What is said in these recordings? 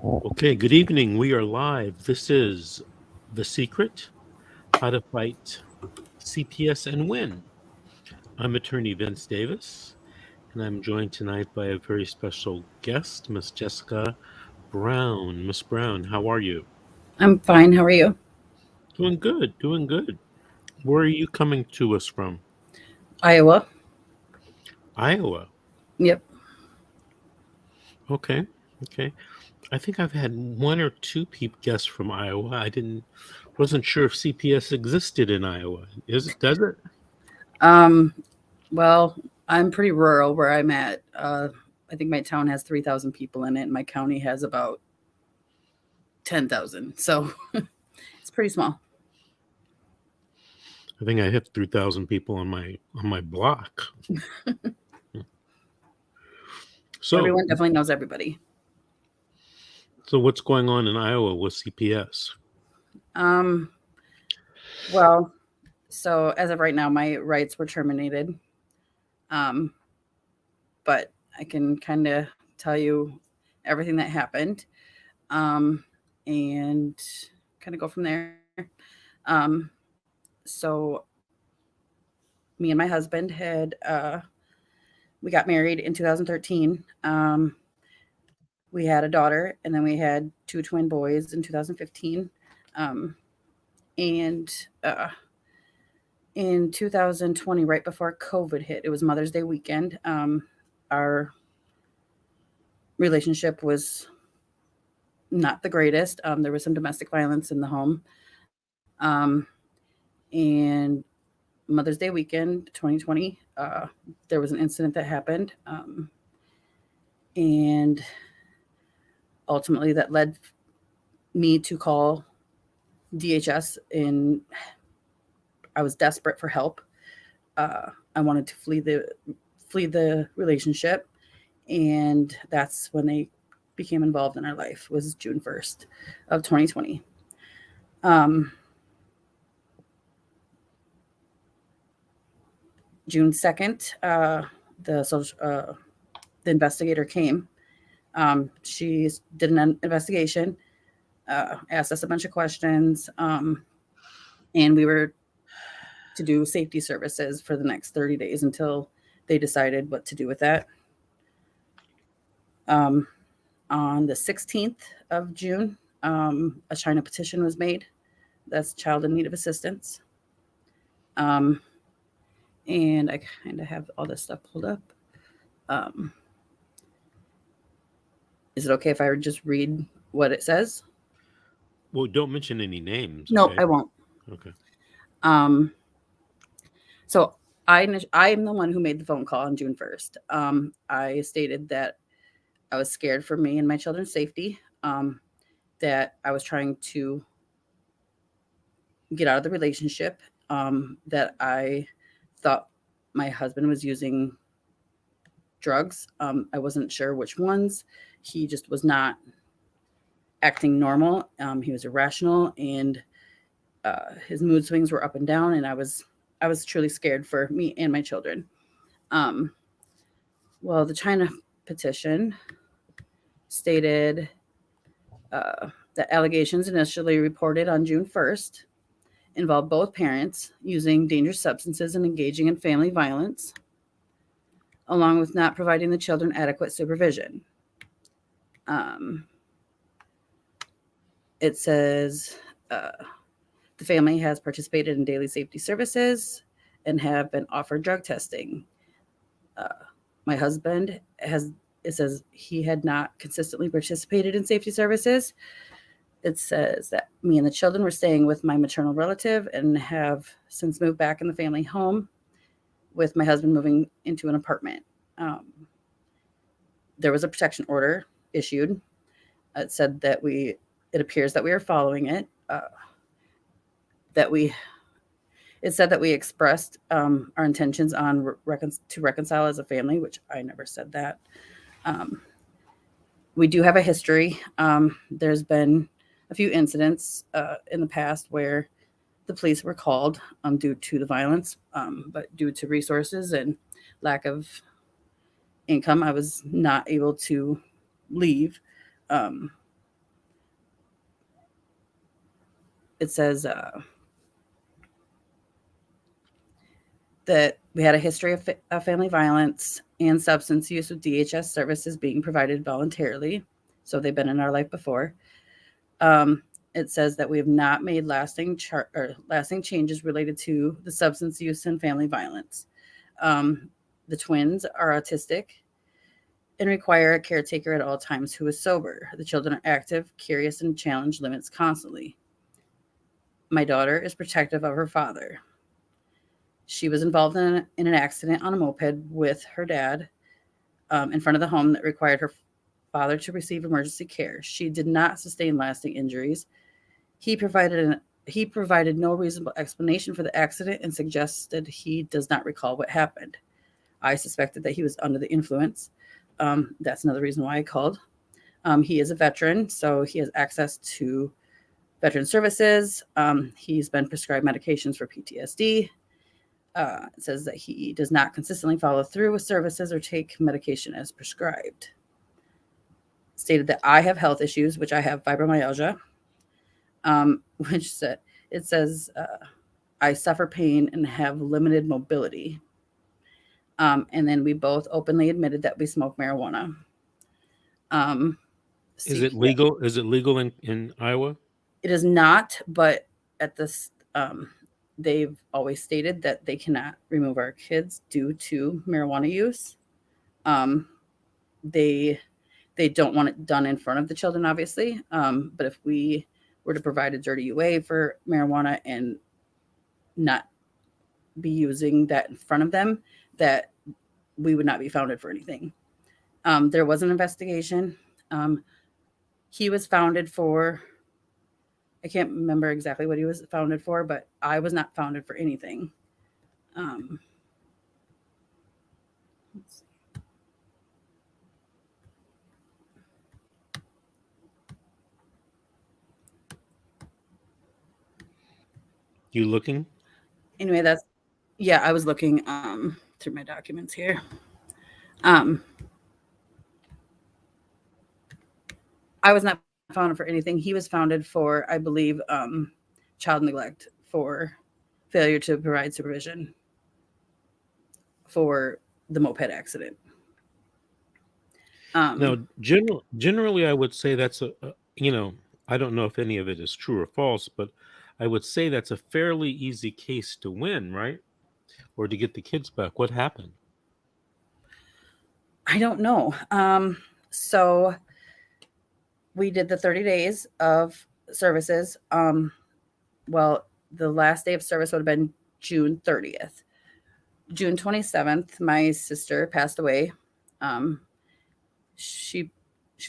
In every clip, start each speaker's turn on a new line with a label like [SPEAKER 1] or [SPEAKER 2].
[SPEAKER 1] Okay, good evening. We are live. This is The Secret, How to Fight CPS and Win. I'm attorney Vince Davis, and I'm joined tonight by a very special guest, Miss Jessica Brown. Miss Brown, how are you?
[SPEAKER 2] I'm fine. How are you?
[SPEAKER 1] Doing good, doing good. Where are you coming to us from?
[SPEAKER 2] Iowa.
[SPEAKER 1] Iowa.
[SPEAKER 2] Yep.
[SPEAKER 1] Okay, okay. I think I've had one or two guests from Iowa. Wasn't sure if CPS existed in Iowa. Does it?
[SPEAKER 2] Um, well, I'm pretty rural where I'm at. I think my town has 3,000 people in it, and my county has about 10,000. So it's pretty small.
[SPEAKER 1] I think I hit 3,000 people on my block. So,
[SPEAKER 2] Everyone definitely knows everybody.
[SPEAKER 1] so what's going on in Iowa with CPS?
[SPEAKER 2] Um, well, so as of right now, my rights were terminated. Um, but I can kind of tell you everything that happened, um, and kind of go from there. Um, so me and my husband had we got married in 2013. We had a daughter, and then we had two twin boys in 2015. Um, and in 2020, right before COVID hit, it was Mother's Day weekend. Our relationship was not the greatest. There was some domestic violence in the home. And Mother's Day weekend, 2020, there was an incident that happened. And ultimately, that led me to call DHS, and I was desperate for help. I wanted to flee the relationship, and that's when they became involved in our life. Was June 1st of 2020. Um, June 2nd, the social, the investigator came. She did an investigation, asked us a bunch of questions, and we were to do safety services for the next 30 days until they decided what to do with that. Um, on the 16th of June, a China petition was made. That's child in need of assistance. Um, and I kind of have all this stuff pulled up. Um, is it okay if I just read what it says?
[SPEAKER 1] Well, don't mention any names,
[SPEAKER 2] No,
[SPEAKER 1] okay?
[SPEAKER 2] I won't.
[SPEAKER 1] Okay.
[SPEAKER 2] Um, so I'm the one who made the phone call on June 1st. I stated that I was scared for me and my children's safety, that I was trying to get out of the relationship, that I thought my husband was using drugs. I wasn't sure which ones. He just was not acting normal. He was irrational, and his mood swings were up and down. And I was truly scared for me and my children. Um, well, the China petition stated that allegations initially reported on June 1st involved both parents using dangerous substances and engaging in family violence, along with not providing the children adequate supervision. Um, it says uh, the family has participated in daily safety services and have been offered drug testing. Uh, my husband has, it says he had not consistently participated in safety services. It says that me and the children were staying with my maternal relative and have since moved back in the family home, with my husband moving into an apartment. Um, there was a protection order issued. It said that it appears that we are following it. That we, it said that we expressed our intentions on to reconcile as a family, which I never said that. Um, we do have a history. There's been a few incidents in the past where the police were called due to the violence, but due to resources and lack of income, I was not able to leave. Um, it says that we had a history of family violence and substance use with DHS services being provided voluntarily. So they've been in our life before. Um, it says that we have not made lasting changes related to the substance use and family violence. The twins are autistic and require a caretaker at all times who is sober. The children are active, curious, and challenge limits constantly. My daughter is protective of her father. She was involved in an accident on a moped with her dad in front of the home that required her father to receive emergency care. She did not sustain lasting injuries. He provided no reasonable explanation for the accident and suggested he does not recall what happened. I suspected that he was under the influence. That's another reason why I called. He is a veteran, so he has access to veteran services. He's been prescribed medications for PTSD. It says that he does not consistently follow through with services or take medication as prescribed. Stated that I have health issues, which I have fibromyalgia, it says I suffer pain and have limited mobility. And then we both openly admitted that we smoke marijuana.
[SPEAKER 1] Is it legal? Is it legal in Iowa?
[SPEAKER 2] It is not, but at this, they've always stated that they cannot remove our kids due to marijuana use. They don't want it done in front of the children, obviously. But if we were to provide a dirty UA for marijuana and not be using that in front of them, that we would not be founded for anything. There was an investigation. He was founded for, I can't remember exactly what he was founded for, but I was not founded for anything. Let's see.
[SPEAKER 1] You looking?
[SPEAKER 2] Anyway, I was looking through my documents here. I was not founded for anything. He was founded for, I believe, child neglect, for failure to provide supervision for the moped accident.
[SPEAKER 1] Now, generally, I would say that's I don't know if any of it is true or false, but I would say that's a fairly easy case to win, right? Or to get the kids back. What happened?
[SPEAKER 2] I don't know. So we did the 30 days of services. Well, the last day of service would have been June 30th. June 27th, my sister passed away. She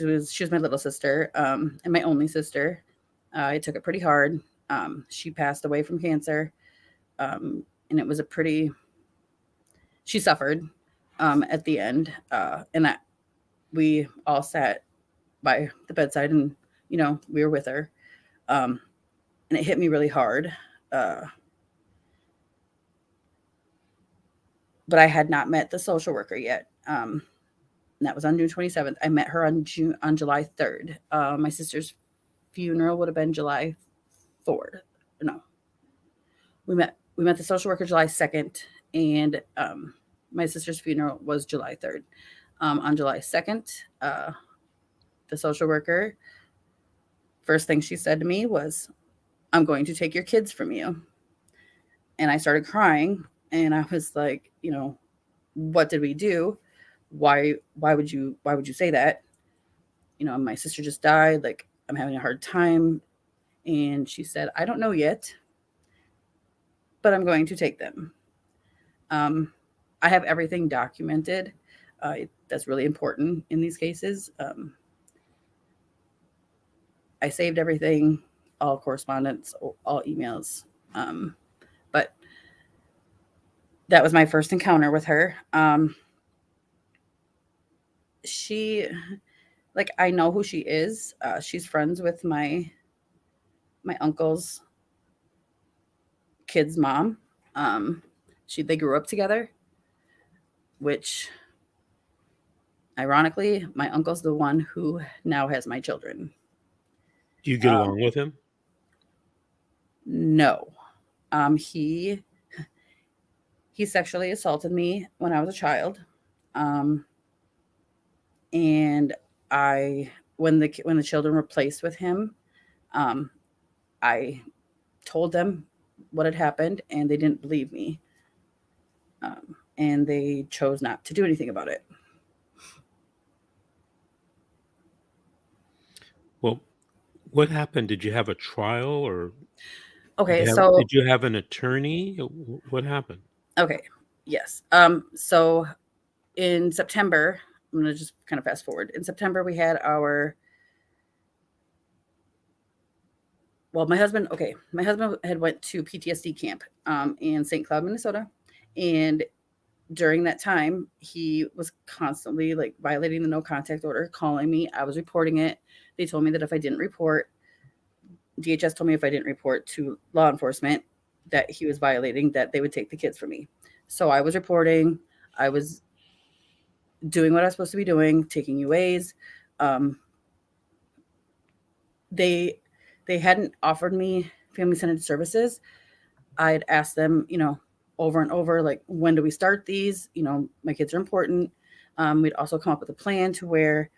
[SPEAKER 2] was my little sister, and my only sister. I took it pretty hard. She passed away from cancer, and it was she suffered at the end, and we all sat by the bedside, and we were with her, and it hit me really hard. But I had not met the social worker yet. And that was on June 27th. I met her on July 3rd. My sister's funeral would have been July 4th. No, we met the social worker July 2nd, and my sister's funeral was July 3rd. On July 2nd, the social worker, first thing she said to me was, "I'm going to take your kids from you." And I started crying, and I was like, what did we do? Why would you say that? My sister just died. Like, I'm having a hard time. And she said, "I don't know yet, but I'm going to take them." I have everything documented. That's really important in these cases. I saved everything, all correspondence, all emails. But that was my first encounter with her. I know who she is. She's friends with my uncle's kid's mom. They grew up together, which ironically, my uncle's the one who now has my children.
[SPEAKER 1] Do you get along with him?
[SPEAKER 2] No. He sexually assaulted me when I was a child. Um, and I when the children were placed with him, um, I told them what had happened, and they didn't believe me, and they chose not to do anything about it.
[SPEAKER 1] Well, what happened? Did you have a trial, or
[SPEAKER 2] Okay, so
[SPEAKER 1] did you have an attorney? What happened?
[SPEAKER 2] okay, yes. So in September, I'm gonna just kind of fast forward. In September, we had our my husband had went to PTSD camp in St. Cloud, Minnesota, and during that time, he was constantly like violating the no contact order, calling me. I was reporting it. They told me that if I didn't report, DHS told me if I didn't report to law enforcement that he was violating, that they would take the kids from me. So I was reporting. I was doing what I was supposed to be doing, taking UAs. Um, they they hadn't offered me family centered services. I'd asked them, over and over, like, when do we start these? My kids are important. We'd also come up with a plan to where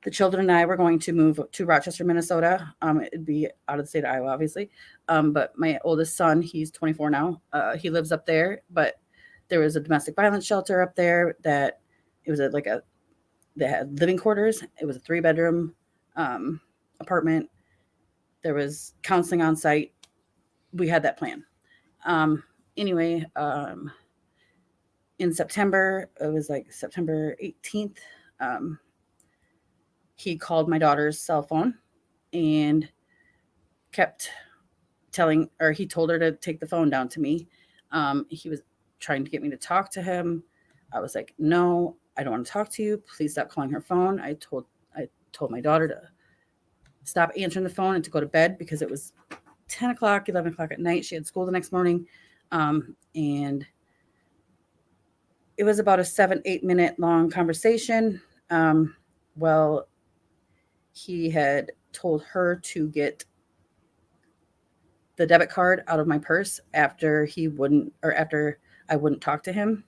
[SPEAKER 2] the children and I were going to move to Rochester, Minnesota. It'd be out of the state of Iowa, obviously. But my oldest son, he's 24 now. He lives up there, but there was a domestic violence shelter up there that it was they had living quarters. It was a 3-bedroom apartment. There was counseling on site. We had that plan. Um, anyway, in September, it was like September 18th, he called my daughter's cell phone and kept he told her to take the phone down to me. He was trying to get me to talk to him. I was like, no, I don't want to talk to you. Please stop calling her phone. I told my daughter to stop answering the phone and to go to bed because it was 10 o'clock, 11 o'clock at night. She had school the next morning. And it was about a 7-8 minute long conversation. Well, he had told her to get the debit card out of my purse after I wouldn't talk to him.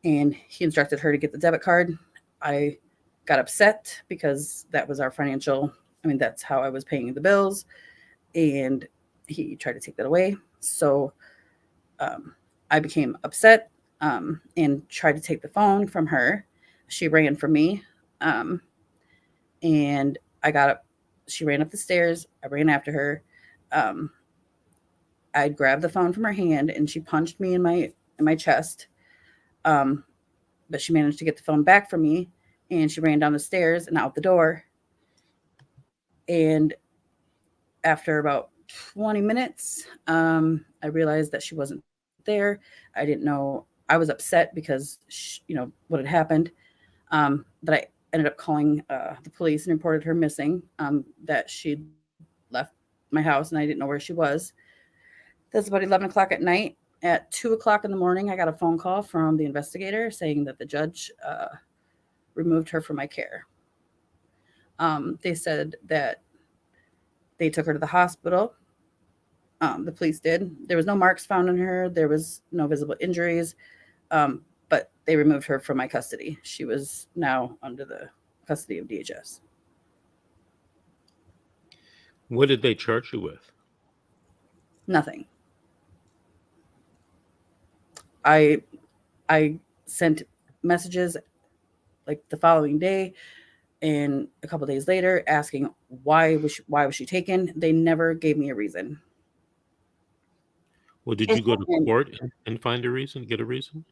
[SPEAKER 2] And he instructed her to get the debit card. I got upset because that was our that's how I was paying the bills. And he tried to take that away. So I became upset and tried to take the phone from her. She ran from me. And I got up. She ran up the stairs. I ran after her. I grabbed the phone from her hand and she punched me in my chest. But she managed to get the phone back from me, and she ran down the stairs and out the door. And after about 20 minutes, I realized that she wasn't there. I didn't know. I was upset because what had happened. But I ended up calling the police and reported her missing. That she'd left my house and I didn't know where she was. That's about 11 o'clock at night. At 2 o'clock in the morning, I got a phone call from the investigator saying that the judge removed her from my care. They said that they took her to the hospital. The police did. There was no marks found on her. There was no visible injuries. But they removed her from my custody. She was now under the custody of DHS.
[SPEAKER 1] What did they charge you with?
[SPEAKER 2] Nothing. I sent messages like the following day and a couple days later asking why was she taken. They never gave me a reason.
[SPEAKER 1] Well, did you go to court and find a reason, get a reason?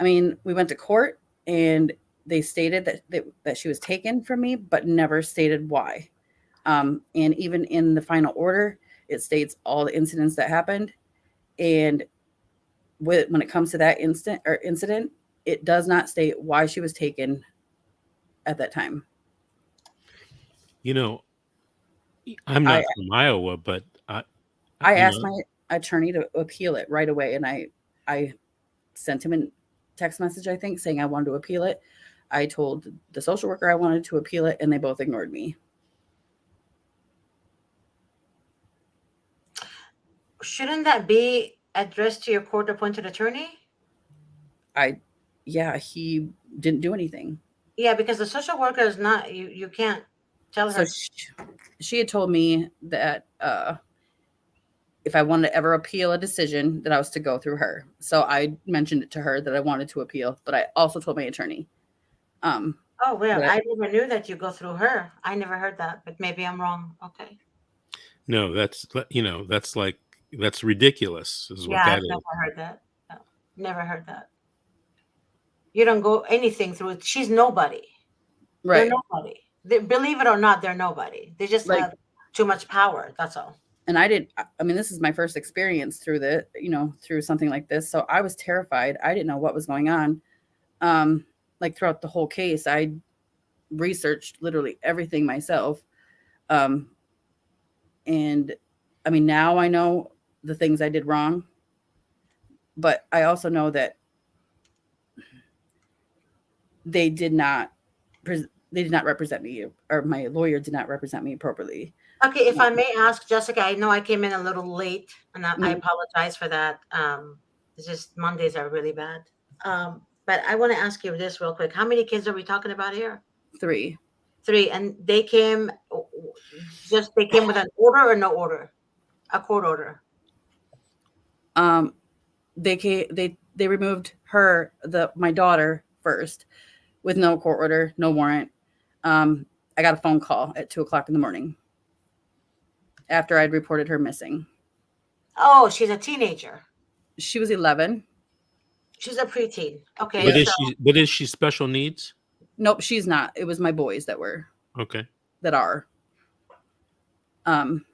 [SPEAKER 2] We went to court and they stated that she was taken from me, but never stated why. And even in the final order, it states all the incidents that happened. And when it comes to that incident, it does not state why she was taken at that time.
[SPEAKER 1] I'm not from Iowa, but
[SPEAKER 2] I asked my attorney to appeal it right away, and I sent him a text message, I think, saying I wanted to appeal it. I told the social worker I wanted to appeal it, and they both ignored me.
[SPEAKER 3] Shouldn't that be addressed to your court-appointed attorney?
[SPEAKER 2] Yeah, he didn't do anything.
[SPEAKER 3] Yeah, because the social worker is not, you can't tell
[SPEAKER 2] So
[SPEAKER 3] her.
[SPEAKER 2] she had told me that if I wanted to ever appeal a decision, that I was to go through her. So I mentioned it to her that I wanted to appeal, but I also told my attorney.
[SPEAKER 3] Oh, well,
[SPEAKER 2] But
[SPEAKER 3] I never knew that you go through her. I never heard that, but maybe I'm wrong. Okay.
[SPEAKER 1] No, that's ridiculous, is what
[SPEAKER 3] Yeah,
[SPEAKER 1] that
[SPEAKER 3] I've
[SPEAKER 1] is.
[SPEAKER 3] never heard that. No, never heard that. You don't go anything through it. She's nobody. They're
[SPEAKER 2] right,
[SPEAKER 3] nobody. Believe it or not, they're nobody. They just
[SPEAKER 2] like,
[SPEAKER 3] have too much power. That's all.
[SPEAKER 2] and I didn't. I mean, this is my first experience through through something like this. So I was terrified. I didn't know what was going on. Um, like throughout the whole case, I researched literally everything myself. Um, and I mean, now I know the things I did wrong, but I also know that they did not they did not represent me, or my lawyer did not represent me appropriately.
[SPEAKER 3] Okay, if I may ask, Jessica, I know I came in a little late, and I
[SPEAKER 2] Mhm.
[SPEAKER 3] apologize for that. It's just Mondays are really bad. But I want to ask you this real quick. How many kids are we talking about here?
[SPEAKER 2] 3.
[SPEAKER 3] Three, and they came just they came with an order or no order, a court order.
[SPEAKER 2] Um, they removed my daughter first with no court order, no warrant. I got a phone call at 2 o'clock in the morning after I'd reported her missing.
[SPEAKER 3] Oh, she's a teenager.
[SPEAKER 2] She was 11.
[SPEAKER 3] She's a preteen. Okay,
[SPEAKER 1] But
[SPEAKER 2] Yeah.
[SPEAKER 1] is
[SPEAKER 3] so
[SPEAKER 1] she special needs?
[SPEAKER 2] Nope, she's not. It was my boys
[SPEAKER 1] Okay.
[SPEAKER 2] that are. Um,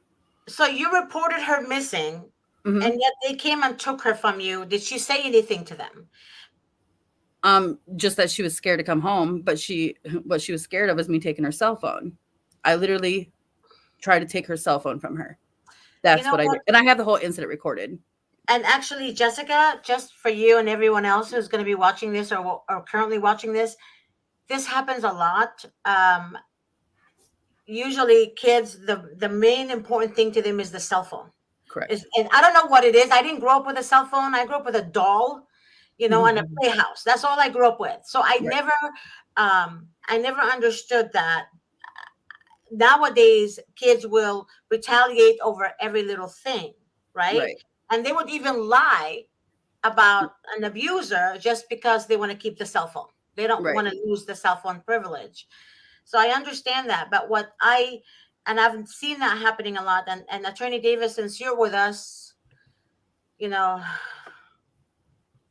[SPEAKER 3] you reported her missing, and
[SPEAKER 2] mhm.
[SPEAKER 3] yet they came and took her from you. Did she say anything to them?
[SPEAKER 2] Just that she was scared to come home, but what she was scared of was me taking her cell phone. I literally tried to take her cell phone from her.
[SPEAKER 3] You
[SPEAKER 2] That's
[SPEAKER 3] know
[SPEAKER 2] what I
[SPEAKER 3] what?
[SPEAKER 2] did. And I have the whole incident recorded.
[SPEAKER 3] And actually, Jessica, just for you and everyone else who's going to be watching this or currently watching this happens a lot. Usually, kids, the main important thing to them is the cell phone.
[SPEAKER 2] Correct.
[SPEAKER 3] And I don't know what it is. I didn't grow up with a cell phone. I grew up with a doll, and a playhouse. That's all I grew up with. So
[SPEAKER 2] Right.
[SPEAKER 3] I never understood that nowadays kids will retaliate over every little thing, right?
[SPEAKER 2] Right.
[SPEAKER 3] And they would even lie about an abuser just because they want to keep the cell phone. They don't
[SPEAKER 2] Right.
[SPEAKER 3] want to lose the cell phone privilege. So I understand that. But and I've seen that happening a lot. And Attorney Davis, since you're with us, you know,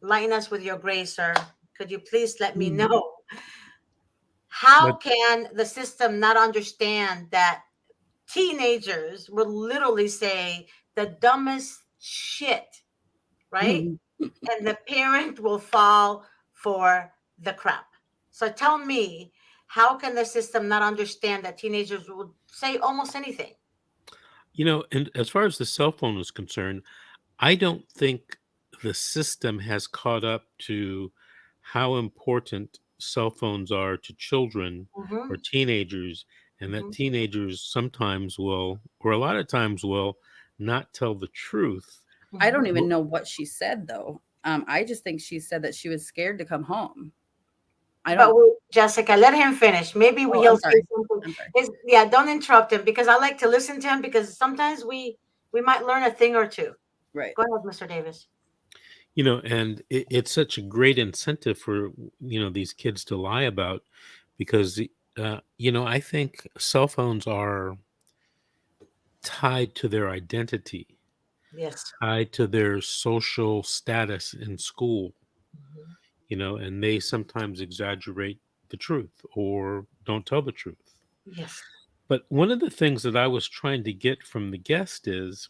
[SPEAKER 3] lighten us with your grace, sir. Could you please let me
[SPEAKER 2] Mhm.
[SPEAKER 3] know how
[SPEAKER 1] But
[SPEAKER 3] can the system not understand that teenagers will literally say the dumbest shit, right?
[SPEAKER 2] Mhm.
[SPEAKER 3] And the parent will fall for the crap. So tell me, how can the system not understand that teenagers will say almost anything?
[SPEAKER 1] and as far as the cell phone is concerned, I don't think the system has caught up to how important cell phones are to children or
[SPEAKER 3] Mm-hmm,
[SPEAKER 1] teenagers, and that
[SPEAKER 3] mm-hmm.
[SPEAKER 1] teenagers sometimes will, or a lot of times will, not tell the truth.
[SPEAKER 2] I don't
[SPEAKER 3] Mm-hmm.
[SPEAKER 2] even
[SPEAKER 1] Well,
[SPEAKER 2] know what she said though. I just think she said that she was scared to come home. I
[SPEAKER 3] But
[SPEAKER 2] don't.
[SPEAKER 3] Jessica, let him finish. Maybe
[SPEAKER 2] Oh,
[SPEAKER 3] he'll
[SPEAKER 2] I'm
[SPEAKER 3] say
[SPEAKER 2] sorry.
[SPEAKER 3] something.
[SPEAKER 2] I'm sorry.
[SPEAKER 3] Yeah, don't interrupt him because I like to listen to him because sometimes we might learn a thing or two.
[SPEAKER 2] Right.
[SPEAKER 3] Go ahead, Mr. Davis.
[SPEAKER 1] and it's such a great incentive for these kids to lie about, because I think cell phones are tied to their identity,
[SPEAKER 3] Yes.
[SPEAKER 1] tied to their social status in school,
[SPEAKER 3] Mhm.
[SPEAKER 1] and they sometimes exaggerate the truth or don't tell the truth.
[SPEAKER 3] Yes.
[SPEAKER 1] But one of the things that I was trying to get from the guest is,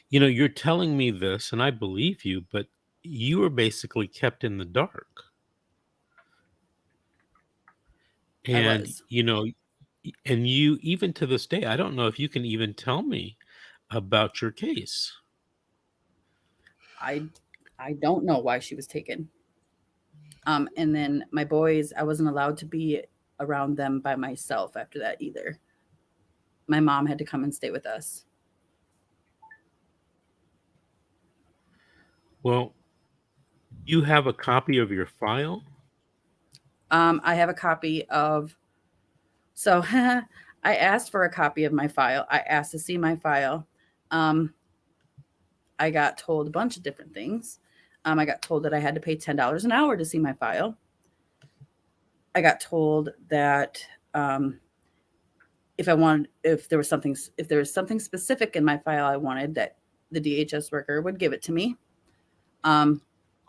[SPEAKER 1] you're telling me this and I believe you, but you were basically kept in the dark.
[SPEAKER 2] I
[SPEAKER 1] And,
[SPEAKER 2] was.
[SPEAKER 1] and you, even to this day, I don't know if you can even tell me about your case.
[SPEAKER 2] I I don't know why she was taken. And then my boys, I wasn't allowed to be around them by myself after that either. My mom had to come and stay with us.
[SPEAKER 1] Well, you have a copy of your file?
[SPEAKER 2] I have a copy of. So I asked for a copy of my file. I asked to see my file. I got told a bunch of different things. I got told that I had to pay $10 an hour to see my file. I got told that if there was something specific in my file I wanted, that the DHS worker would give it to me.
[SPEAKER 1] Who
[SPEAKER 2] At the end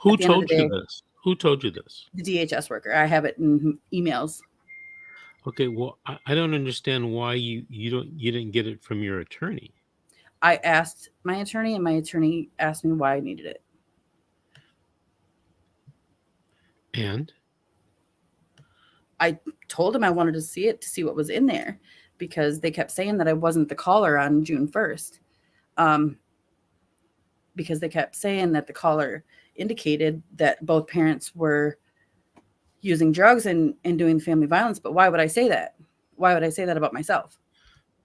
[SPEAKER 2] of the
[SPEAKER 1] told you
[SPEAKER 2] day,
[SPEAKER 1] this? Who told you this?
[SPEAKER 2] the DHS worker. I have it in emails.
[SPEAKER 1] Okay, well, I don't understand why you didn't get it from your attorney.
[SPEAKER 2] I asked my attorney, and my attorney asked me why I needed it.
[SPEAKER 1] And
[SPEAKER 2] I told him I wanted to see it to see what was in there, because they kept saying that I wasn't the caller on June 1st. Because they kept saying that the caller indicated that both parents were using drugs and doing family violence. But why would I say that? Why would I say that about myself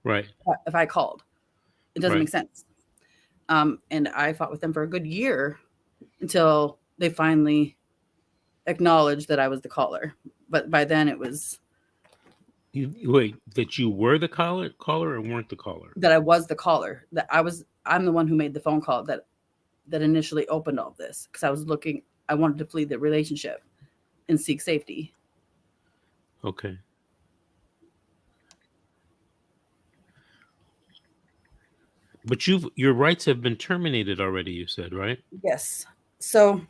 [SPEAKER 1] right,
[SPEAKER 2] if I called? It doesn't
[SPEAKER 1] right.
[SPEAKER 2] make sense. And I fought with them for a good year until they finally acknowledged that I was the caller. But by then it was
[SPEAKER 1] Wait, that you were the caller or weren't the caller?
[SPEAKER 2] that I was the caller. I'm the one who made the phone call that initially opened all this, because I wanted to flee the relationship and seek safety.
[SPEAKER 1] Okay. But your rights have been terminated already, you said, right?
[SPEAKER 2] Yes. So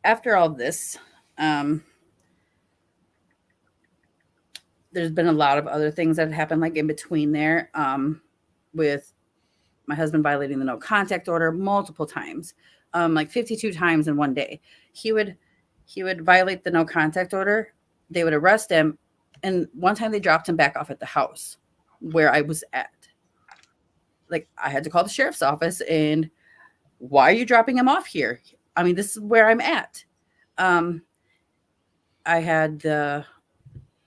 [SPEAKER 2] after all this, there's been a lot of other things that have happened, like in between there, with my husband violating the no contact order multiple times, like 52 times in one day. He would violate the no contact order. They would arrest him, and one time they dropped him back off at the house where I was at. Like, I had to call the sheriff's office, and why are you dropping him off here? I mean, this is where I'm at. I had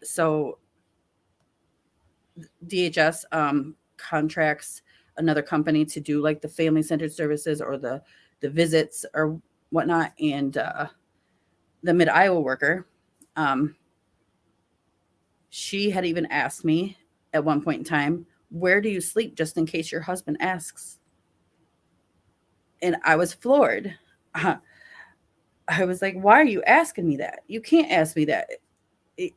[SPEAKER 2] so DHS contracts another company to do like the family centered services or the visits or whatnot. And the Mid-Iowa worker, she had even asked me at one point in time, where do you sleep, just in case your husband asks? And I was floored. I was like, why are you asking me that? You can't ask me that. It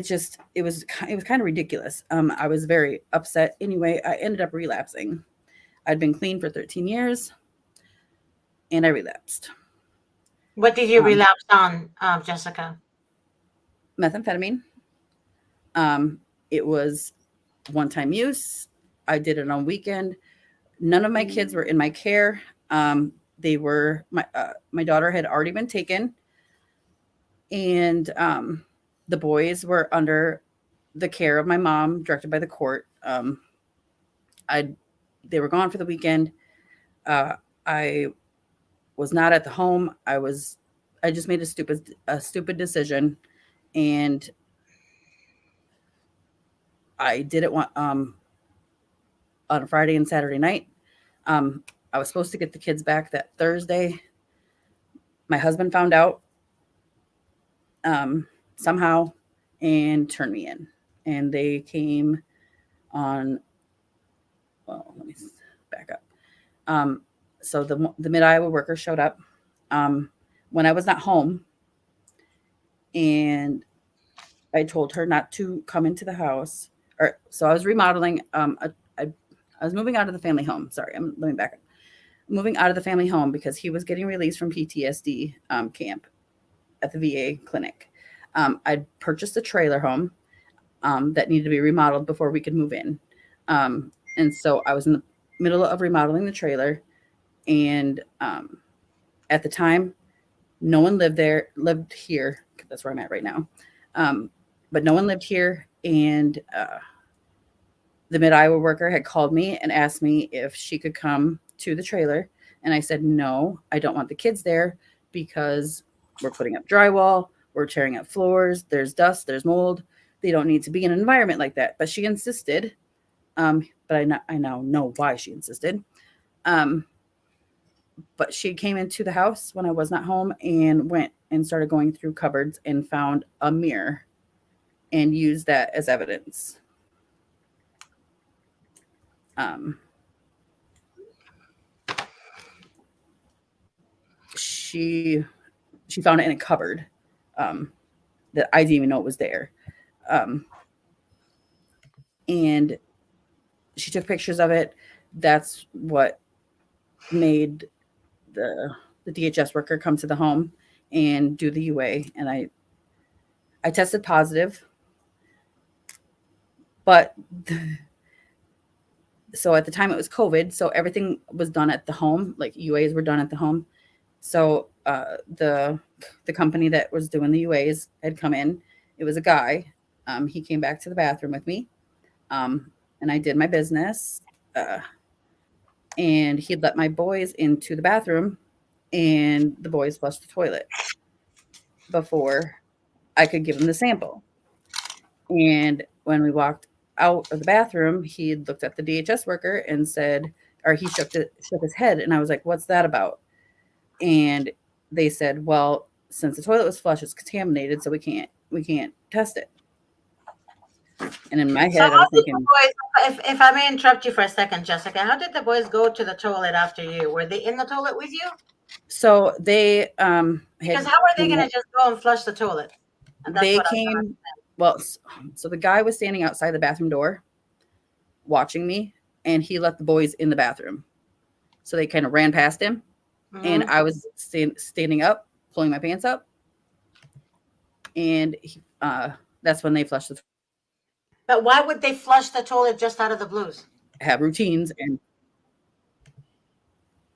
[SPEAKER 2] was kind of ridiculous. I was very upset. Anyway, I ended up relapsing. I'd been clean for 13 years, and I relapsed.
[SPEAKER 3] What did you relapse on, Jessica?
[SPEAKER 2] Methamphetamine. It was one-time use. I did it on weekend. None of my kids were in my care. They were my daughter had already been taken, and the boys were under the care of my mom, directed by the court. They were gone for the weekend. I was not at the home. I just made a stupid decision, and I did it on a Friday and Saturday night. I was supposed to get the kids back that Thursday. My husband found out somehow and turned me in. And they came on, well, let me back up. So the Mid-Iowa worker showed up when I was not home. And I told her not to come into the house. So I was remodeling. I was moving out of the family home. Sorry, let me back up. Moving out of the family home because he was getting released from PTSD camp at the VA clinic. I'd purchased a trailer home that needed to be remodeled before we could move in. And so I was in the middle of remodeling the trailer. And at the time, no one lived here. That's where I'm at right now. But no one lived here. And the Mid-Iowa worker had called me and asked me if she could come to the trailer. And I said, no, I don't want the kids there because we're putting up drywall. We're tearing up floors. There's dust. There's mold. They don't need to be in an environment like that. But she insisted. But I now know why she insisted. But she came into the house when I was not home and went and started going through cupboards and found a mirror and used that as evidence. She found it in a cupboard that I didn't even know it was there. And she took pictures of it. That's what made the DHS worker come to the home and do the UA. And I tested positive, but so at the time it was COVID, so everything was done at the home, like UAs were done at the home. So the company that was doing the UAs had come in. It was a guy. He came back to the bathroom with me, and I did my business. And he'd let my boys into the bathroom, and the boys flushed the toilet before I could give them the sample. And when we walked out of the bathroom, he looked at the DHS worker and said, or he shook his head, and I was like, "What's that about?" And they said, "Well, since the toilet was flushed, it's contaminated, so we can't test it." And in my head, I was thinking,
[SPEAKER 3] if I may interrupt you for a second, Jessica, how did the boys go to the toilet after you? Were they in the toilet with you?
[SPEAKER 2] so they
[SPEAKER 3] because how are they going to just go and flush the toilet? And that's
[SPEAKER 2] they
[SPEAKER 3] what
[SPEAKER 2] came. Well, so the guy was standing outside the bathroom door, watching me, and he let the boys in the bathroom. So they kind of ran past him, and I was standing up, pulling my pants up, and that's when they flushed the toilet.
[SPEAKER 3] But why would they flush the toilet just out of the blues?
[SPEAKER 2] Have routines, and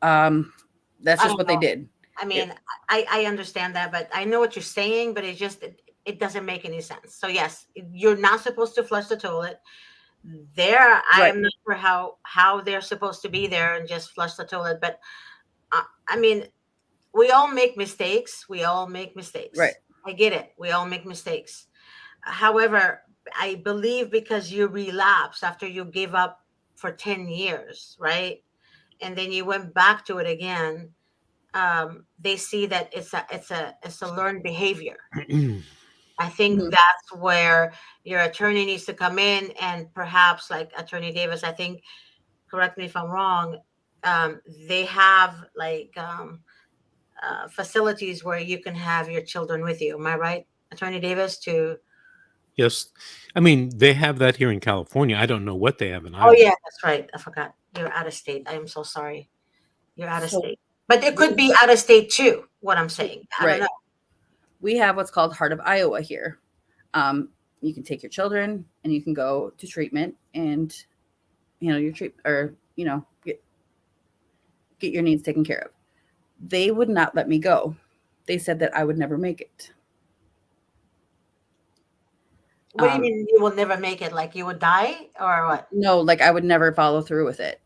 [SPEAKER 2] that's just what they did.
[SPEAKER 3] I mean, I understand that, but I know what you're saying, but it doesn't make any sense. So yes, you're not supposed to flush the toilet. There, I am not sure how they're supposed to be there and just flush the toilet. But I mean, we all make mistakes. We all make mistakes.
[SPEAKER 2] Right.
[SPEAKER 3] I get it. We all make mistakes. However, I believe because you relapsed after you gave up for 10 years, right? And then you went back to it again. They see that it's a learned behavior. I think that's where your attorney needs to come in, and perhaps like Attorney Davis, I think, correct me if I'm wrong, they have like facilities where you can have your children with you. Am I right, Attorney Davis?
[SPEAKER 1] Yes. I mean, they have that here in California. I don't know what they have in Iowa.
[SPEAKER 3] Oh, yeah, that's right. I forgot. You're out of state. I am so sorry. You're out of state. But it could be out of state too, what I'm saying. I don't know.
[SPEAKER 2] We have what's called Heart of Iowa here. You can take your children and you can go to treatment and, your treatment, or, get your needs taken care of. They would not let me go. They said that I would never make it.
[SPEAKER 3] What do you mean you will never make it? Like you would die or what?
[SPEAKER 2] No, like I would never follow through with it.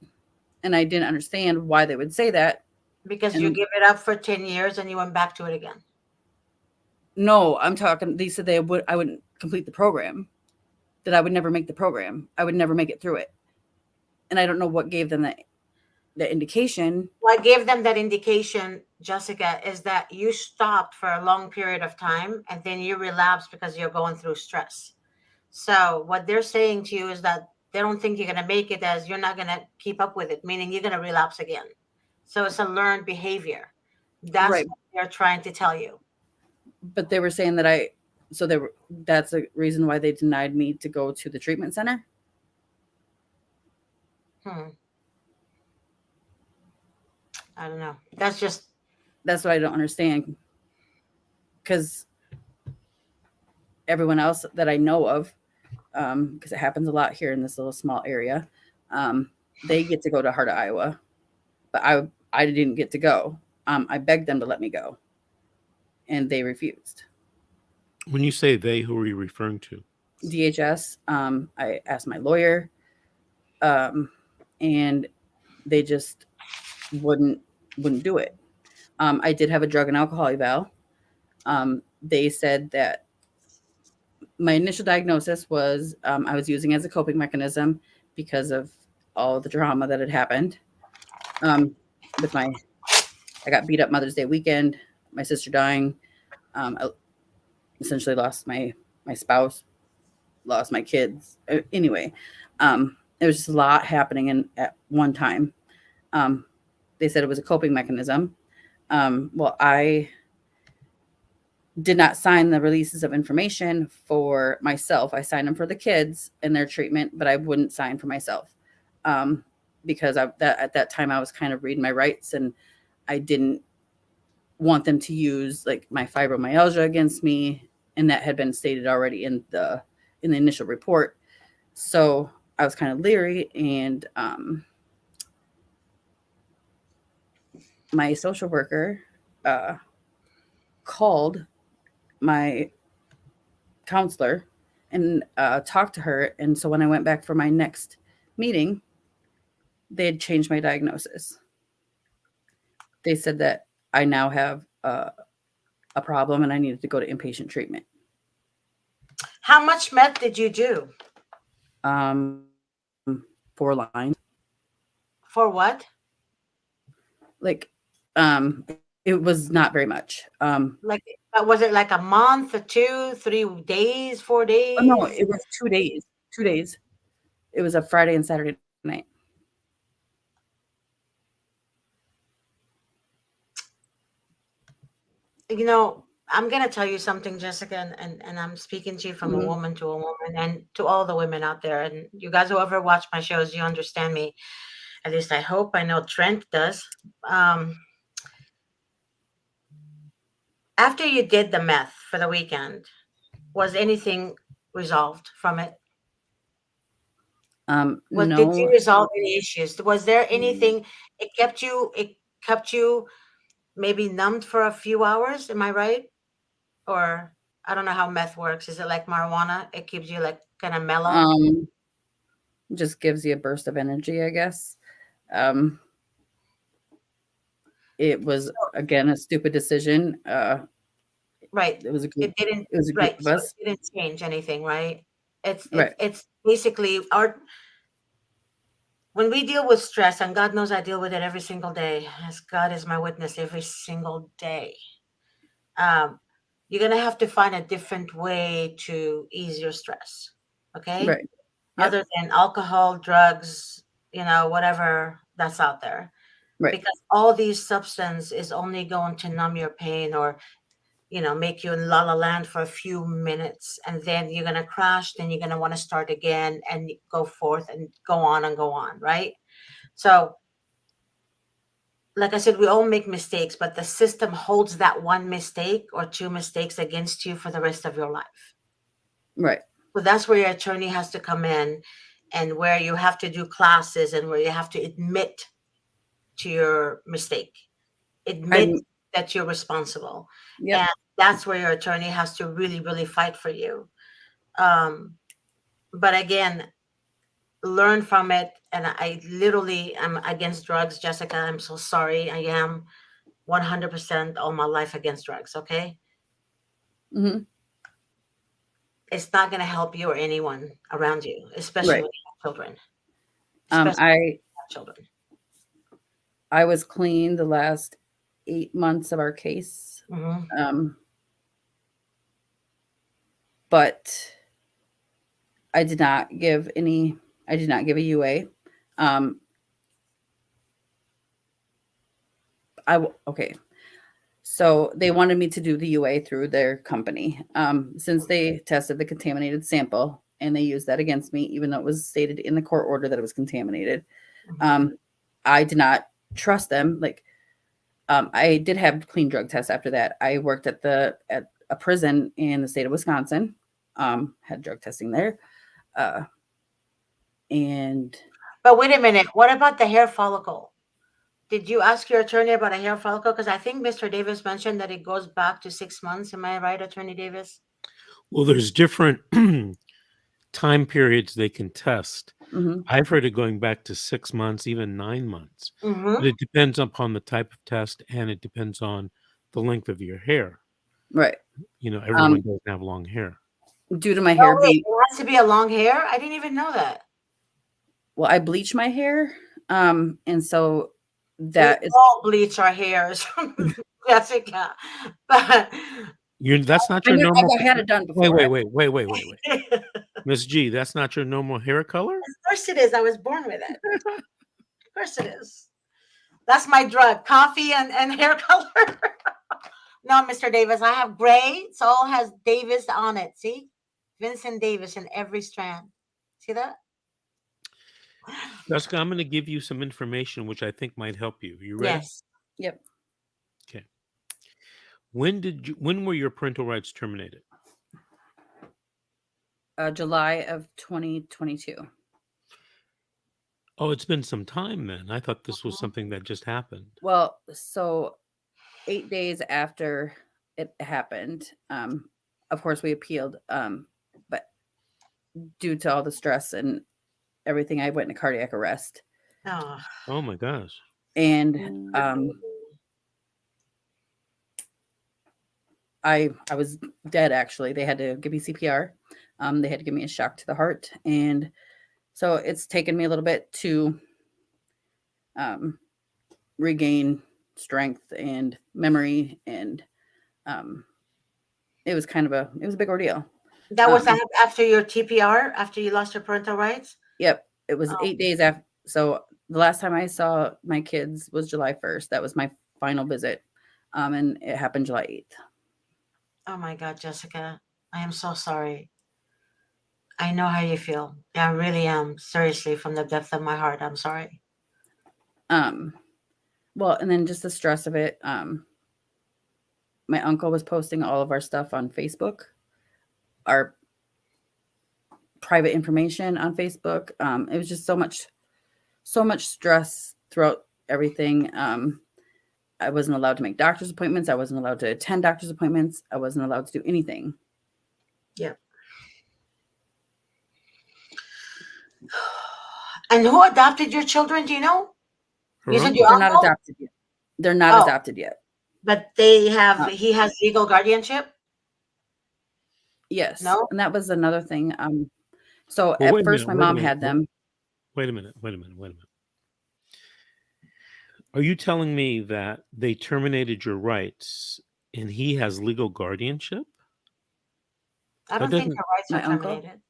[SPEAKER 2] And I didn't understand why they would say that.
[SPEAKER 3] Because you give it up for 10 years and you went back to it again.
[SPEAKER 2] No, I'm talking, they said I wouldn't complete the program, that I would never make the program. I would never make it through it. And I don't know what gave them that indication.
[SPEAKER 3] What gave them that indication, Jessica, is that you stopped for a long period of time and then you relapsed because you're going through stress. So what they're saying to you is that they don't think you're going to make it, as you're not going to keep up with it, meaning you're going to relapse again. So it's a learned behavior. That's what they're trying to tell you.
[SPEAKER 2] But they were saying that that's the reason why they denied me to go to the treatment center.
[SPEAKER 3] I don't know. That's
[SPEAKER 2] what I don't understand. Because everyone else that I know of, because it happens a lot here in this little small area, they get to go to Heart of Iowa, but I didn't get to go. I begged them to let me go, and they refused.
[SPEAKER 1] When you say they, who are you referring to?
[SPEAKER 2] DHS. I asked my lawyer, and they just wouldn't do it. I did have a drug and alcohol eval. They said that my initial diagnosis was I was using as a coping mechanism because of all the drama that had happened with my I got beat up Mother's Day weekend, my sister dying. I essentially lost my spouse, lost my kids. Anyway, there was just a lot happening at one time. They said it was a coping mechanism. Well, I did not sign the releases of information for myself. I signed them for the kids and their treatment, but I wouldn't sign for myself because at that time I was kind of reading my rights, and I didn't want them to use like my fibromyalgia against me, and that had been stated already in the initial report. So I was kind of leery, and my social worker called my counselor and talked to her. And so when I went back for my next meeting, they had changed my diagnosis. They said that I now have a problem and I needed to go to inpatient treatment.
[SPEAKER 3] How much meth did you do?
[SPEAKER 2] 4 lines.
[SPEAKER 3] For what?
[SPEAKER 2] Like, it was not very much.
[SPEAKER 3] Like, was it like a month or 2, 3 days, 4 days?
[SPEAKER 2] Oh, no, it was 2 days. 2 days. It was a Friday and Saturday night.
[SPEAKER 3] You know, I'm going to tell you something, Jessica, and I'm speaking to you from a woman to a woman, and to all the women out there. And you guys who ever watch my shows, you understand me. At least I hope. I know Trent does. After you did the meth for the weekend, was anything resolved from it? Did you
[SPEAKER 2] No.
[SPEAKER 3] resolve any issues? Was there anything? It kept you maybe numbed for a few hours. Am I right? Or I don't know how meth works. Is it like marijuana? It keeps you like kind of mellow.
[SPEAKER 2] Just gives you a burst of energy, I guess. It was again a stupid decision.
[SPEAKER 3] Right.
[SPEAKER 2] It was a group.
[SPEAKER 3] It didn't.
[SPEAKER 2] It was a group
[SPEAKER 3] Right.
[SPEAKER 2] of
[SPEAKER 3] So
[SPEAKER 2] us.
[SPEAKER 3] it didn't change anything, right?
[SPEAKER 2] Right.
[SPEAKER 3] It's basically when we deal with stress, and God knows I deal with it every single day, as God is my witness, every single day. You're gonna have to find a different way to ease your stress. Okay.
[SPEAKER 2] Right. Yep.
[SPEAKER 3] Other than alcohol, drugs, whatever that's out there.
[SPEAKER 2] Right.
[SPEAKER 3] Because all these substance is only going to numb your pain, or make you in la la land for a few minutes, and then you're going to crash, then you're going to want to start again and go forth and go on, right? So like I said, we all make mistakes, but the system holds that one mistake or 2 mistakes against you for the rest of your life.
[SPEAKER 2] Right.
[SPEAKER 3] So that's where your attorney has to come in, and where you have to do classes, and where you have to admit to your mistake, admit that you're responsible.
[SPEAKER 2] Yep.
[SPEAKER 3] And that's where your attorney has to really, really fight for you. But again, learn from it. And I literally am against drugs, Jessica. I'm so sorry. I am 100% all my life against drugs. Okay.
[SPEAKER 2] Mm-hmm.
[SPEAKER 3] It's not going to help you or anyone around you, especially when you have children. Children.
[SPEAKER 2] I was clean the last 8 months of our case.
[SPEAKER 3] Mm-hmm.
[SPEAKER 2] But I did not give a UA. Okay. So they wanted me to do the UA through their company. Since they tested the contaminated sample and they used that against me, even though it was stated in the court order that it was contaminated. I did not trust them. Like, I did have clean drug tests after that. I worked at a prison in the state of Wisconsin, had drug testing there.
[SPEAKER 3] But wait a minute. What about the hair follicle? Did you ask your attorney about a hair follicle? Because I think Mr. Davis mentioned that it goes back to 6 months. Am I right, Attorney Davis?
[SPEAKER 1] Well, there's different time periods they can test.
[SPEAKER 2] Mm-hmm.
[SPEAKER 1] I've heard it going back to 6 months, even 9 months.
[SPEAKER 3] Mm-hmm.
[SPEAKER 1] But it depends upon the type of test, and it depends on the length of your hair.
[SPEAKER 2] Right.
[SPEAKER 1] Everyone doesn't have long hair.
[SPEAKER 2] Due to my hair being,
[SPEAKER 3] it has to be a long hair? I didn't even know that.
[SPEAKER 2] Well, I bleach my hair. And so That
[SPEAKER 3] We
[SPEAKER 2] is
[SPEAKER 3] all bleach our hairs, Jessica. But
[SPEAKER 1] That's not
[SPEAKER 2] I
[SPEAKER 1] your
[SPEAKER 2] never
[SPEAKER 1] normal.
[SPEAKER 2] I've had it done
[SPEAKER 1] Wait,
[SPEAKER 2] before.
[SPEAKER 1] wait. Miss G, that's not your normal hair color?
[SPEAKER 3] of course it is. I was born with it. Of course it is. That's my drug, coffee and hair color. No, Mr. Davis, I have gray. It all has Davis on it. See? Vincent Davis in every strand. See that?
[SPEAKER 1] Jessica, I'm going to give you some information which I think might help you. You ready?
[SPEAKER 3] Yes.
[SPEAKER 2] Yep.
[SPEAKER 1] Okay. When were your parental rights terminated?
[SPEAKER 2] July of 2022.
[SPEAKER 1] Oh, it's been some time then. I thought this was something that just happened.
[SPEAKER 2] Well, so 8 days after it happened, of course we appealed, but due to all the stress and everything, I went into cardiac arrest.
[SPEAKER 3] Oh,
[SPEAKER 1] Oh my gosh.
[SPEAKER 2] And I was dead, actually. They had to give me CPR. They had to give me a shock to the heart. And so it's taken me a little bit to regain strength and memory. And it was a big ordeal.
[SPEAKER 3] that was after your TPR, after you lost your parental rights?
[SPEAKER 2] Yep. It was 8 days after. So the last time I saw my kids was July 1st. That was my final visit. And it happened July 8th.
[SPEAKER 3] Oh my God, Jessica. I am so sorry. I know how you feel. I really am. Seriously, from the depth of my heart, I'm sorry.
[SPEAKER 2] Well, and then just the stress of it. My uncle was posting all of our stuff on Facebook, our private information on Facebook. It was just so much stress throughout everything. I wasn't allowed to make doctor's appointments. I wasn't allowed to attend doctor's appointments. I wasn't allowed to do anything.
[SPEAKER 3] Yep. And who adopted your children? Do you know?
[SPEAKER 1] Her
[SPEAKER 3] You said
[SPEAKER 1] uncle.
[SPEAKER 3] your
[SPEAKER 2] They're not
[SPEAKER 3] uncle?
[SPEAKER 2] adopted yet. They're not
[SPEAKER 3] Oh,
[SPEAKER 2] adopted yet.
[SPEAKER 3] but
[SPEAKER 2] Uh,
[SPEAKER 3] he has legal guardianship?
[SPEAKER 2] yes.
[SPEAKER 3] No?
[SPEAKER 2] And that was another thing. So
[SPEAKER 1] Well,
[SPEAKER 2] at first my mom had them.
[SPEAKER 1] Wait a minute. Are you telling me that they terminated your rights and he has legal guardianship?
[SPEAKER 3] I
[SPEAKER 1] That
[SPEAKER 3] don't think
[SPEAKER 1] doesn't.
[SPEAKER 3] your rights
[SPEAKER 2] My
[SPEAKER 3] are
[SPEAKER 2] uncle?
[SPEAKER 3] terminated.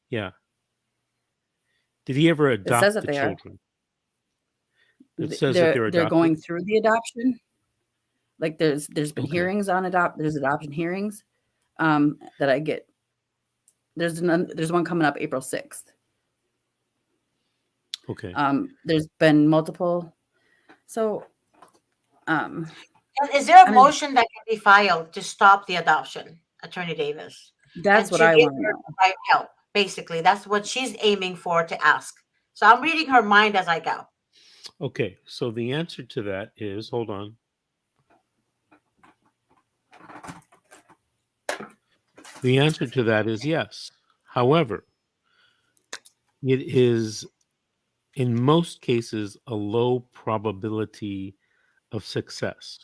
[SPEAKER 1] Yeah. Did he ever
[SPEAKER 2] It says
[SPEAKER 1] adopt
[SPEAKER 2] that
[SPEAKER 1] the
[SPEAKER 2] they are.
[SPEAKER 1] children? It says that they're
[SPEAKER 2] They're
[SPEAKER 1] adopted.
[SPEAKER 2] going through the adoption. Like there's been
[SPEAKER 1] Okay.
[SPEAKER 2] hearings on there's adoption hearings that I get. There's one coming up April 6th.
[SPEAKER 1] Okay.
[SPEAKER 2] There's been multiple. So
[SPEAKER 3] And is there a
[SPEAKER 2] I mean,
[SPEAKER 3] motion that can be filed to stop the adoption, Attorney Davis?
[SPEAKER 2] that's
[SPEAKER 3] And
[SPEAKER 2] what
[SPEAKER 3] to
[SPEAKER 2] I
[SPEAKER 3] give
[SPEAKER 2] want to
[SPEAKER 3] her
[SPEAKER 2] know.
[SPEAKER 3] the right help. Basically, that's what she's aiming for to ask. So I'm reading her mind as I go.
[SPEAKER 1] Okay. So the answer to that is, hold on. The answer to that is yes. However, it is in most cases a low probability of success.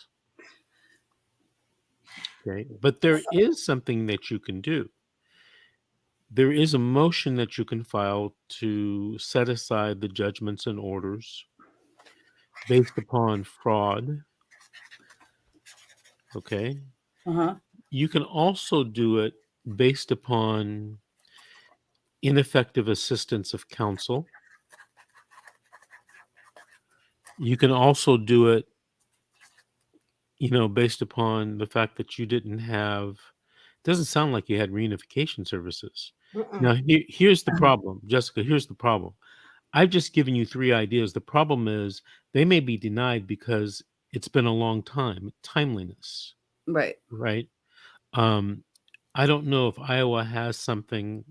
[SPEAKER 1] Okay. But there is something that you can do. There is a motion that you can file to set aside the judgments and orders based upon fraud. Okay.
[SPEAKER 2] Uh-huh.
[SPEAKER 1] You can also do it based upon ineffective assistance of counsel. You can also do it, based upon the fact that you didn't have, it doesn't sound like you had reunification services. Now, here's the problem, Jessica, here's the problem. I've just given you 3 ideas. The problem is they may be denied because it's been a long time, timeliness,
[SPEAKER 2] Right.
[SPEAKER 1] right? I don't know if Iowa has something,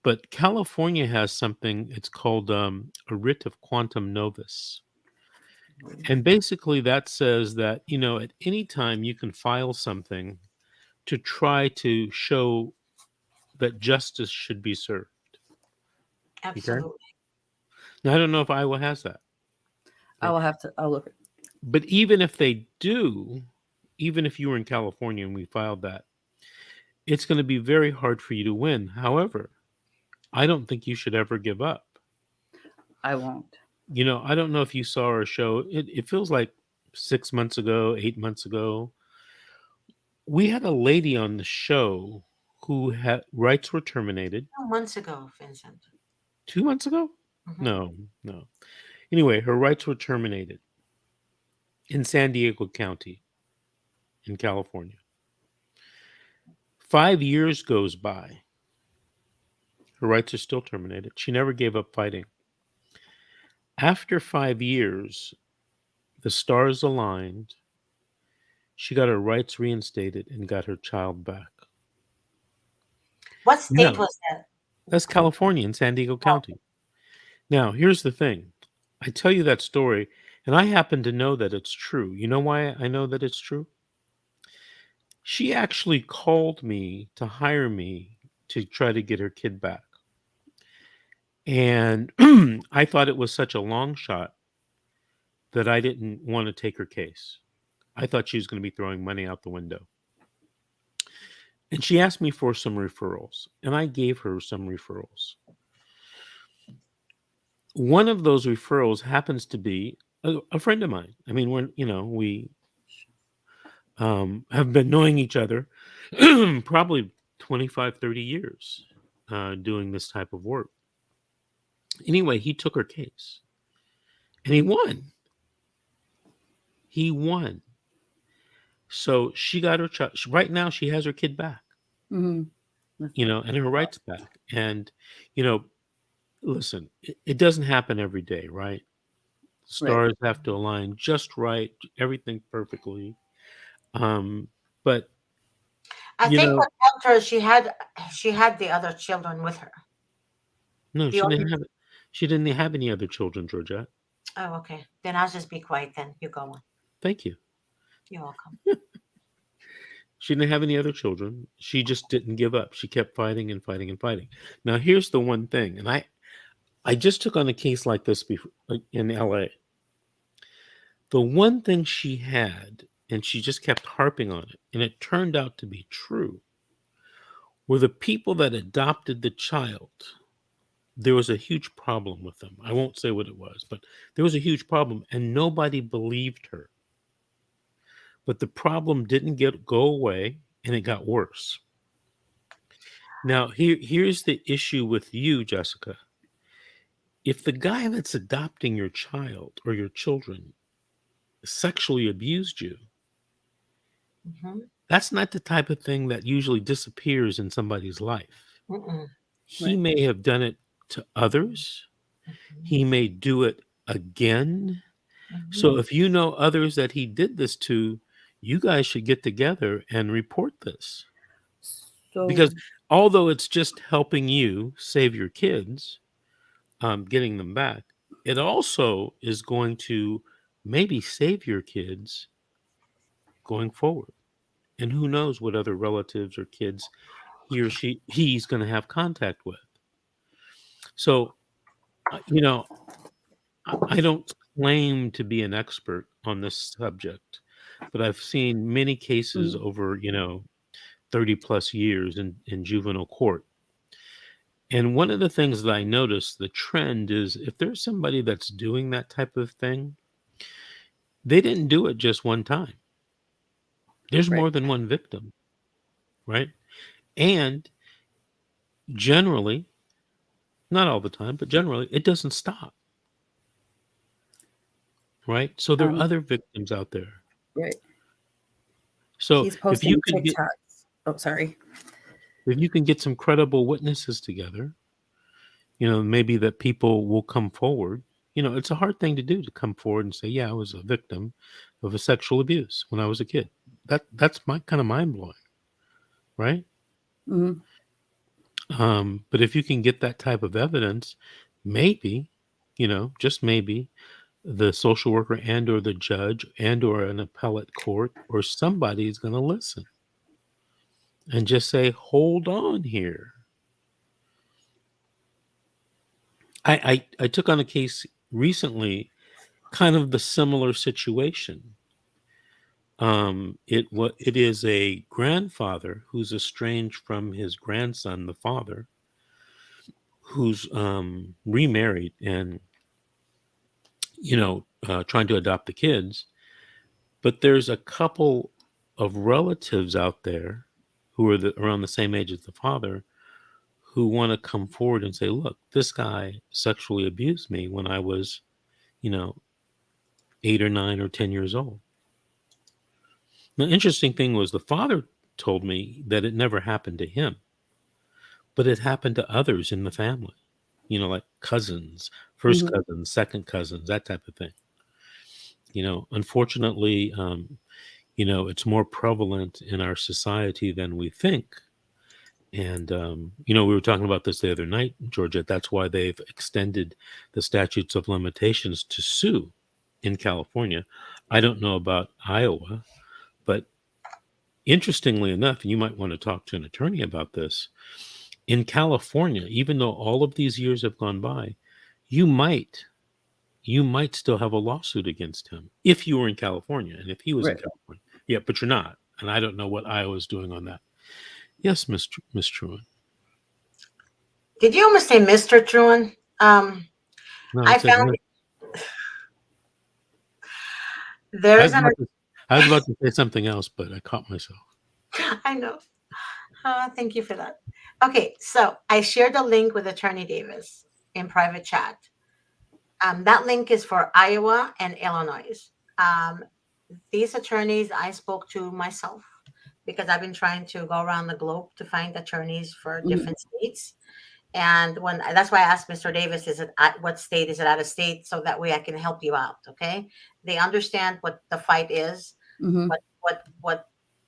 [SPEAKER 1] but California has something. It's called a writ of quantum novus. And basically that says that, at any time you can file something to try to show that justice should be served. Okay.
[SPEAKER 3] Absolutely.
[SPEAKER 1] Now, I don't know if Iowa has that.
[SPEAKER 2] I'll look.
[SPEAKER 1] But even if they do, even if you were in California and we filed that, it's going to be very hard for you to win. However, I don't think you should ever give up.
[SPEAKER 2] I won't.
[SPEAKER 1] I don't know if you saw our show. It feels like 6 months ago, 8 months ago, we had a lady on the show who had rights were terminated.
[SPEAKER 3] 2 months ago, Vincent.
[SPEAKER 1] 2 months ago?
[SPEAKER 3] Hmm.
[SPEAKER 1] No, no. Anyway, her rights were terminated in San Diego County in California. 5 years goes by. Her rights are still terminated. She never gave up fighting. After 5 years, the stars aligned. She got her rights reinstated and got her child back.
[SPEAKER 3] What state
[SPEAKER 1] Now,
[SPEAKER 3] was that?
[SPEAKER 1] that's California in San Diego County. Now, here's the thing. I tell you that story, and I happen to know that it's true. You know why I know that it's true? She actually called me to hire me to try to get her kid back. And I thought it was such a long shot that I didn't want to take her case. I thought she was going to be throwing money out the window. And she asked me for some referrals, and I gave her some referrals. One of those referrals happens to be a friend of mine. I mean, we have been knowing each other probably 25, 30 years doing this type of work. Anyway, he took her case and he won. He won. So she got her child. Right now, she has her kid back,
[SPEAKER 2] Mm-hmm.
[SPEAKER 1] and her rights back. And, listen, it doesn't happen every day, right?
[SPEAKER 2] Right.
[SPEAKER 1] Stars have to align just right, everything perfectly. But,
[SPEAKER 3] I
[SPEAKER 1] you
[SPEAKER 3] think
[SPEAKER 1] know,
[SPEAKER 3] what helped her, she had the other children with her.
[SPEAKER 1] no,
[SPEAKER 3] The only.
[SPEAKER 1] she didn't have any other children, Georgette.
[SPEAKER 3] Oh, okay. Then I'll just be quiet. Then you go on.
[SPEAKER 1] Thank you.
[SPEAKER 3] You're welcome.
[SPEAKER 1] She didn't have any other children. She just didn't give up. She kept fighting and fighting and fighting. Now, here's the one thing, and I just took on a case like this before in LA. The one thing she had, and she just kept harping on it, and it turned out to be true, were the people that adopted the child. There was a huge problem with them. I won't say what it was, but there was a huge problem, and nobody believed her. But the problem didn't go away, and it got worse. Now, here's the issue with you, Jessica. If the guy that's adopting your child or your children sexually abused you,
[SPEAKER 3] Mm-hmm.
[SPEAKER 1] that's not the type of thing that usually disappears in somebody's life.
[SPEAKER 3] Mm-mm.
[SPEAKER 1] He
[SPEAKER 2] Right.
[SPEAKER 1] may have done it to others.
[SPEAKER 3] Mm-hmm.
[SPEAKER 1] He may do it again.
[SPEAKER 3] Mm-hmm.
[SPEAKER 1] So if you know others that he did this to, you guys should get together and report this.
[SPEAKER 2] So
[SPEAKER 1] Because although it's just helping you save your kids, getting them back, it also is going to maybe save your kids going forward. And who knows what other relatives or kids he's going to have contact with. So, you know, I don't claim to be an expert on this subject, but I've seen many cases
[SPEAKER 2] mm,
[SPEAKER 1] over, 30 plus years in juvenile court. And one of the things that I noticed, the trend is if there's somebody that's doing that type of thing, they didn't do it just one time. There's
[SPEAKER 2] right.
[SPEAKER 1] more than one victim, right? And generally, not all the time, but generally, it doesn't stop, right? So there are
[SPEAKER 2] Um,
[SPEAKER 1] other victims out there.
[SPEAKER 2] right.
[SPEAKER 1] So
[SPEAKER 2] He's
[SPEAKER 1] if you
[SPEAKER 2] posting
[SPEAKER 1] can get
[SPEAKER 2] TikToks. Oh, sorry.
[SPEAKER 1] if you can get some credible witnesses together, maybe that people will come forward. It's a hard thing to do to come forward and say, yeah, I was a victim of a sexual abuse when I was a kid. That's my kind of mind blowing, right?
[SPEAKER 2] Mm-hmm.
[SPEAKER 1] But if you can get that type of evidence, maybe, just maybe, the social worker and or the judge and or an appellate court or somebody is going to listen and just say, hold on here. I took on a case recently, kind of the similar situation. It is a grandfather who's estranged from his grandson, the father, who's remarried and trying to adopt the kids. But there's a couple of relatives out there who are around the same age as the father who want to come forward and say, look, this guy sexually abused me when I was, 8 or 9 or 10 years old. The interesting thing was the father told me that it never happened to him, but it happened to others in the family, like cousins, first cousins, second cousins, that type of thing. Unfortunately, it's more prevalent in our society than we think. And, we were talking about this the other night, Georgia. That's why they've extended the statutes of limitations to sue in California. I don't know about Iowa, but interestingly enough, you might want to talk to an attorney about this. In California, even though all of these years have gone by, you might still have a lawsuit against him if you were in California and if he was in
[SPEAKER 2] Right.
[SPEAKER 1] California. Yeah, but you're not. And I don't know what Iowa's doing on that. Yes, Miss Truman.
[SPEAKER 3] Did you almost say Mr. Truman?
[SPEAKER 1] No,
[SPEAKER 3] I found there
[SPEAKER 1] I
[SPEAKER 3] is
[SPEAKER 1] was about to say something else, but I caught myself.
[SPEAKER 3] I know. Thank you for that. Okay, so I shared a link with Attorney Davis in private chat. That link is for Iowa and Illinois. These attorneys I spoke to myself because I've been trying to go around the globe to find attorneys for different states. And that's why I asked Mr. Davis, is it what state is it out of state? So that way I can help you out. Okay. They understand what the fight is, what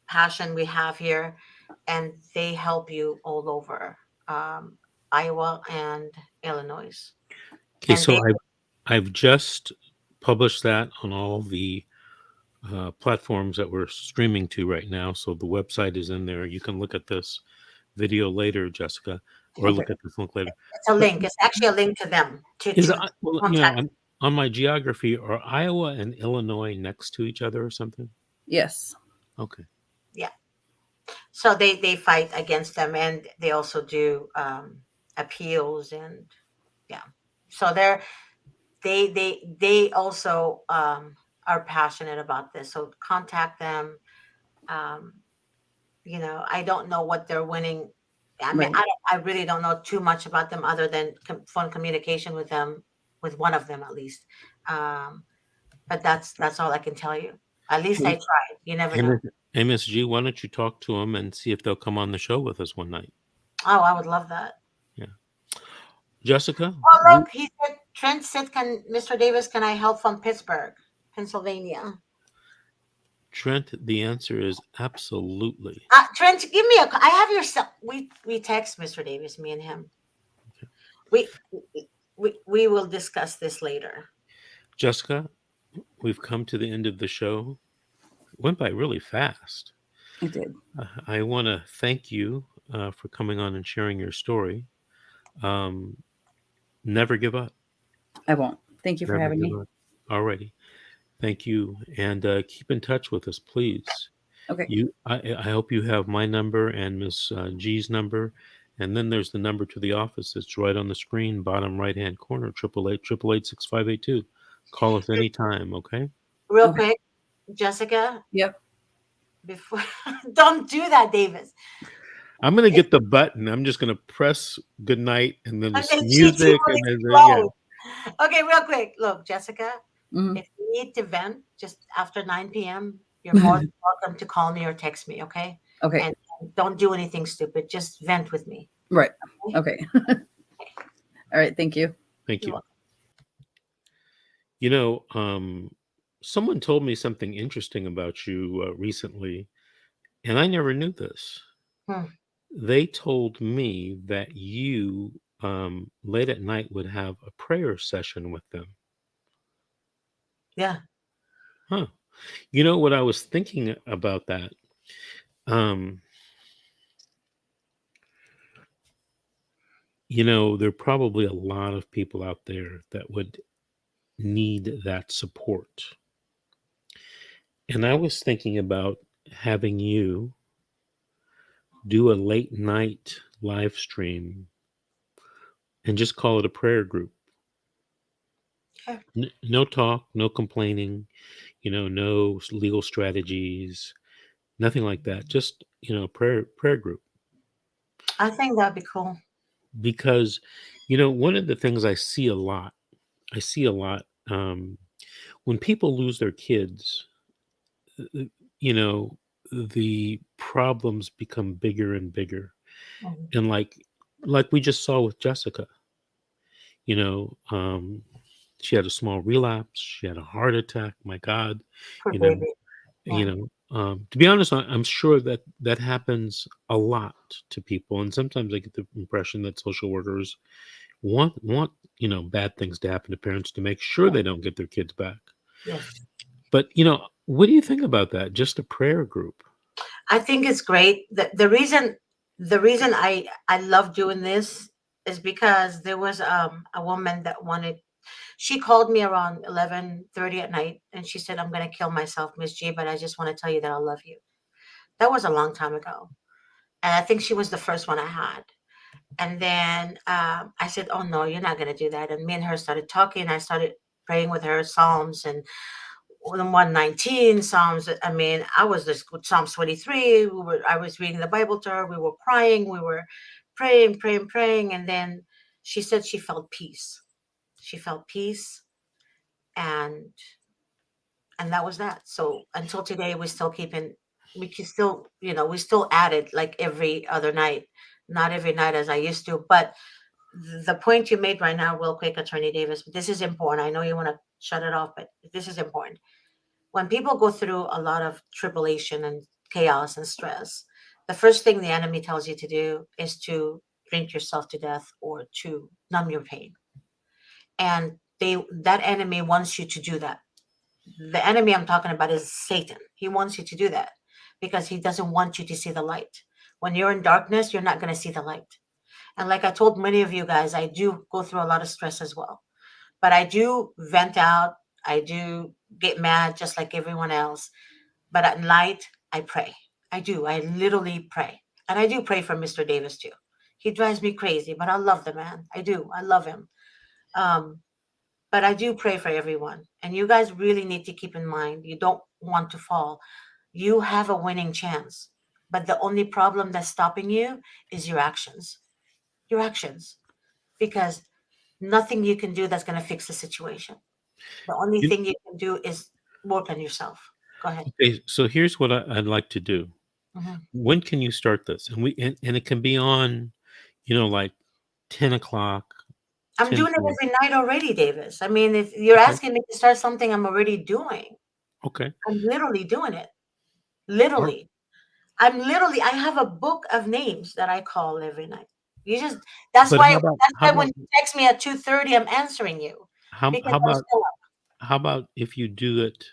[SPEAKER 3] passion we have here, and they help you all over Iowa and Illinois.
[SPEAKER 1] Okay,
[SPEAKER 3] And
[SPEAKER 1] so I've just published that on all the platforms that we're streaming to right now. So the website is in there. You can look at this video later, Jessica, or look at this link later.
[SPEAKER 3] It's a link. It's actually a link to them.
[SPEAKER 1] On my geography, are Iowa and Illinois next to each other or something?
[SPEAKER 2] Yes.
[SPEAKER 1] Okay.
[SPEAKER 3] Yeah. So they fight against them, and they also do appeals, and yeah. So they also are passionate about this. So contact them. I don't know what they're winning. I mean,
[SPEAKER 2] Right.
[SPEAKER 3] I really don't know too much about them other than phone communication with them, with one of them at least. But that's all I can tell you. At least I tried. You never know.
[SPEAKER 1] MSG, why don't you talk to them and see if they'll come on the show with us one night?
[SPEAKER 3] Oh, I would love that.
[SPEAKER 1] Yeah. Jessica?
[SPEAKER 3] Oh, look, he said, Trent said, Mr. Davis, can I help from Pittsburgh, Pennsylvania?
[SPEAKER 1] Trent, the answer is absolutely.
[SPEAKER 3] Trent, give me I have your cell. We text Mr. Davis, me and him. Okay. We will discuss this later.
[SPEAKER 1] Jessica, we've come to the end of the show. It went by really fast.
[SPEAKER 2] It did.
[SPEAKER 1] I want to thank you for coming on and sharing your story. Never give up.
[SPEAKER 2] I won't. Thank you for having me.
[SPEAKER 1] Alrighty. Thank you. And keep in touch with us, please.
[SPEAKER 2] Okay.
[SPEAKER 1] I hope you have my number and Miss G's number. And then there's the number to the office. It's right on the screen, bottom right-hand corner, 888-888-6582. Call us anytime, okay?
[SPEAKER 3] Real quick, Jessica.
[SPEAKER 2] Yep.
[SPEAKER 3] Before, don't do that, Davis.
[SPEAKER 1] I'm going to get the button. I'm just going to press good night and then music.
[SPEAKER 3] Okay, real quick. Look, Jessica, if you need to vent just after 9 p.m., you're more than welcome to call me or text me, okay?
[SPEAKER 2] Okay.
[SPEAKER 3] And don't do anything stupid. Just vent with me.
[SPEAKER 2] Right. Okay. All right. Thank you.
[SPEAKER 1] Thank you. Someone told me something interesting about you recently, and I never knew this. They told me that you late at night would have a prayer session with them.
[SPEAKER 3] Yeah.
[SPEAKER 1] Huh. You know what I was thinking about that? There are probably a lot of people out there that would need that support. And I was thinking about having you do a late night live stream and just call it a prayer group.
[SPEAKER 3] Okay.
[SPEAKER 1] No talk, no complaining, no legal strategies, nothing like that. Just, prayer group.
[SPEAKER 3] I think that'd be cool.
[SPEAKER 1] Because, one of the things I see a lot, when people lose their kids, uh, you know, the problems become bigger and bigger.
[SPEAKER 3] Mhm.
[SPEAKER 1] And like we just saw with Jessica, you know, um, she had a small relapse, she had a heart attack. My God,
[SPEAKER 3] Poor
[SPEAKER 1] you know,
[SPEAKER 3] baby.
[SPEAKER 1] you
[SPEAKER 3] Yeah.
[SPEAKER 1] know, to be honest, I'm sure that that happens a lot to people, and sometimes I get the impression that social workers want bad things to happen to parents to make sure they don't get their kids back.
[SPEAKER 3] Yes.
[SPEAKER 1] But what do you think about that? Just a prayer group?
[SPEAKER 3] I think it's great. The reason I love doing this is because there was a woman that wanted. She called me around 11:30 at night, and she said, "I'm gonna kill myself, Miss G, but I just want to tell you that I love you." That was a long time ago, and I think she was the first one I had. And then I said, "Oh no, you're not gonna do that." And me and her started talking. I started praying with her Psalms and 119 Psalms. I mean, I was just with Psalms 23. I was reading the Bible to her. We were crying. We were praying, praying, praying. And then she said she felt peace. She felt peace, and that was that. So until today, we're still keeping. We can still, we still at it like every other night, not every night as I used to. But the point you made right now, real quick, Attorney Davis, this is important. I know you want to shut it off, but this is important. When people go through a lot of tribulation and chaos and stress, the first thing the enemy tells you to do is to drink yourself to death or to numb your pain. And that enemy wants you to do that. The enemy I'm talking about is Satan. He wants you to do that because he doesn't want you to see the light. When you're in darkness, you're not going to see the light. And like I told many of you guys, I do go through a lot of stress as well. But I do vent out. I do get mad just like everyone else. But at night, I pray. I do. I literally pray. And I do pray for Mr. Davis too. He drives me crazy, but I love the man. I do. I love him. Um, but I do pray for everyone. And you guys really need to keep in mind you don't want to fall. You have a winning chance. But the only problem that's stopping you is your actions. Your actions. Because nothing you can do that's going to fix the situation. The only
[SPEAKER 1] You-
[SPEAKER 3] thing you can do is work on yourself. Go ahead.
[SPEAKER 1] Okay, so here's what I'd like to do.
[SPEAKER 3] Mhm.
[SPEAKER 1] When can you start this? And it can be on, like 10 o'clock,
[SPEAKER 3] I'm
[SPEAKER 1] ten
[SPEAKER 3] doing it
[SPEAKER 1] p.m.
[SPEAKER 3] every night already, Davis. I mean, if you're
[SPEAKER 1] Okay,
[SPEAKER 3] asking me to start something I'm already doing,
[SPEAKER 1] okay.
[SPEAKER 3] I'm literally doing it.
[SPEAKER 1] All right.
[SPEAKER 3] Literally. I have a book of names that I call every night. You just that's
[SPEAKER 1] But
[SPEAKER 3] why that's
[SPEAKER 1] how
[SPEAKER 3] why when
[SPEAKER 1] about
[SPEAKER 3] you text me at 2:30, I'm answering you
[SPEAKER 1] how
[SPEAKER 3] because
[SPEAKER 1] how
[SPEAKER 3] I'm
[SPEAKER 1] about
[SPEAKER 3] still up.
[SPEAKER 1] how about if you do it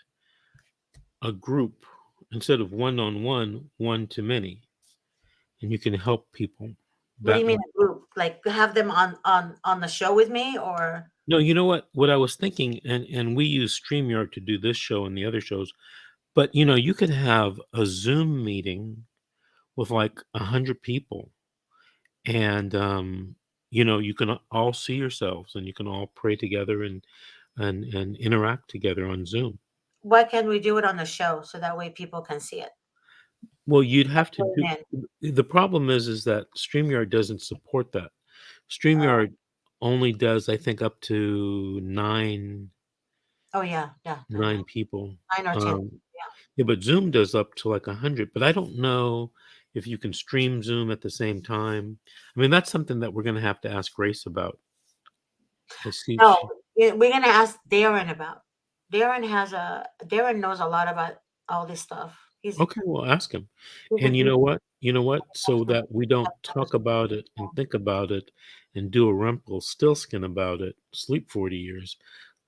[SPEAKER 1] a group instead of one on one, one to many, and you can help people
[SPEAKER 3] What do you
[SPEAKER 1] that
[SPEAKER 3] mean
[SPEAKER 1] way.
[SPEAKER 3] a group? Like have them on the show with me or
[SPEAKER 1] No, you know what I was thinking, and we use StreamYard to do this show and the other shows, but you could have a Zoom meeting with like 100 people, and you can all see yourselves and you can all pray together and interact together on Zoom.
[SPEAKER 3] why can't we do it on the show so that way people can see it?
[SPEAKER 1] Well, you'd have to
[SPEAKER 3] Tune
[SPEAKER 1] do.
[SPEAKER 3] in.
[SPEAKER 1] The problem is that StreamYard doesn't support that. StreamYard only does, I think, up to
[SPEAKER 3] Oh yeah, yeah, I know.
[SPEAKER 1] nine people.
[SPEAKER 3] 9 or 10.
[SPEAKER 1] Um, yeah, but Zoom does up to like 100. But I don't know if you can stream Zoom at the same time. I mean, that's something that we're going to have to ask Grace about. I see.
[SPEAKER 3] No, we're gonna ask Darren about. Darren knows a lot about all this stuff.
[SPEAKER 1] Okay, well, ask him.
[SPEAKER 3] He's a
[SPEAKER 1] And you
[SPEAKER 3] deep
[SPEAKER 1] know what? You know what? So
[SPEAKER 3] professional.
[SPEAKER 1] that we don't talk about it and think about it and do a Rumpelstiltskin about it, sleep 40 years.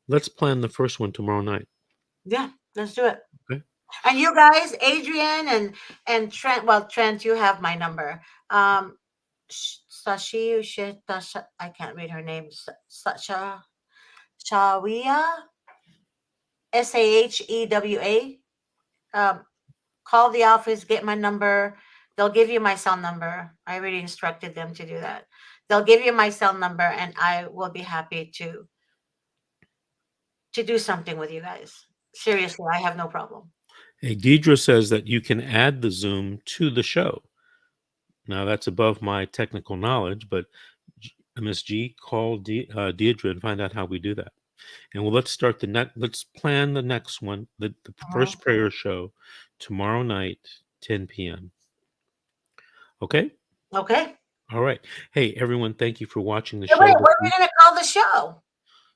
[SPEAKER 1] Let's plan the first one tomorrow night.
[SPEAKER 3] Yeah, let's do it.
[SPEAKER 1] Okay.
[SPEAKER 3] And you guys, Adrian and Trent. Well, Trent, you have my number. Sashi, I can't read her name. Sasha Shawia, Sahewa. Um, call the office, get my number. They'll give you my cell number. I already instructed them to do that. They'll give you my cell number, and I will be happy to to do something with you guys. Seriously, I have no problem.
[SPEAKER 1] Hey, Deidre says that you can add the Zoom to the show. Now, that's above my technical knowledge, but Ms. G, call Deidre and find out how we do that. And well, let's start let's plan the next one, the first prayer show tomorrow night, 10 p.m. Okay?
[SPEAKER 3] Okay.
[SPEAKER 1] All right. Hey, everyone, thank you for watching the
[SPEAKER 3] Hey,
[SPEAKER 1] show.
[SPEAKER 3] wait, what are we gonna call the show?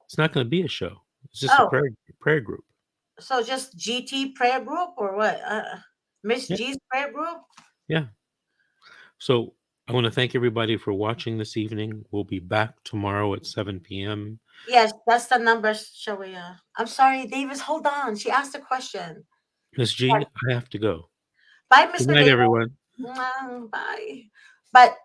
[SPEAKER 1] It's not going to be a show. It's just a
[SPEAKER 3] Oh,
[SPEAKER 1] prayer group.
[SPEAKER 3] so just GT prayer group or what? Miss
[SPEAKER 1] Yeah.
[SPEAKER 3] G's prayer group?
[SPEAKER 1] Yeah. So I want to thank everybody for watching this evening. We'll be back tomorrow at 7 p.m.
[SPEAKER 3] Yes, that's the number. Shall we? I'm sorry, Davis. Hold on. She asked a question.
[SPEAKER 1] Ms. G, I have to go.
[SPEAKER 3] Bye,
[SPEAKER 1] Good
[SPEAKER 3] Mr.
[SPEAKER 1] night,
[SPEAKER 3] Davis.
[SPEAKER 1] everyone.
[SPEAKER 3] Bye. But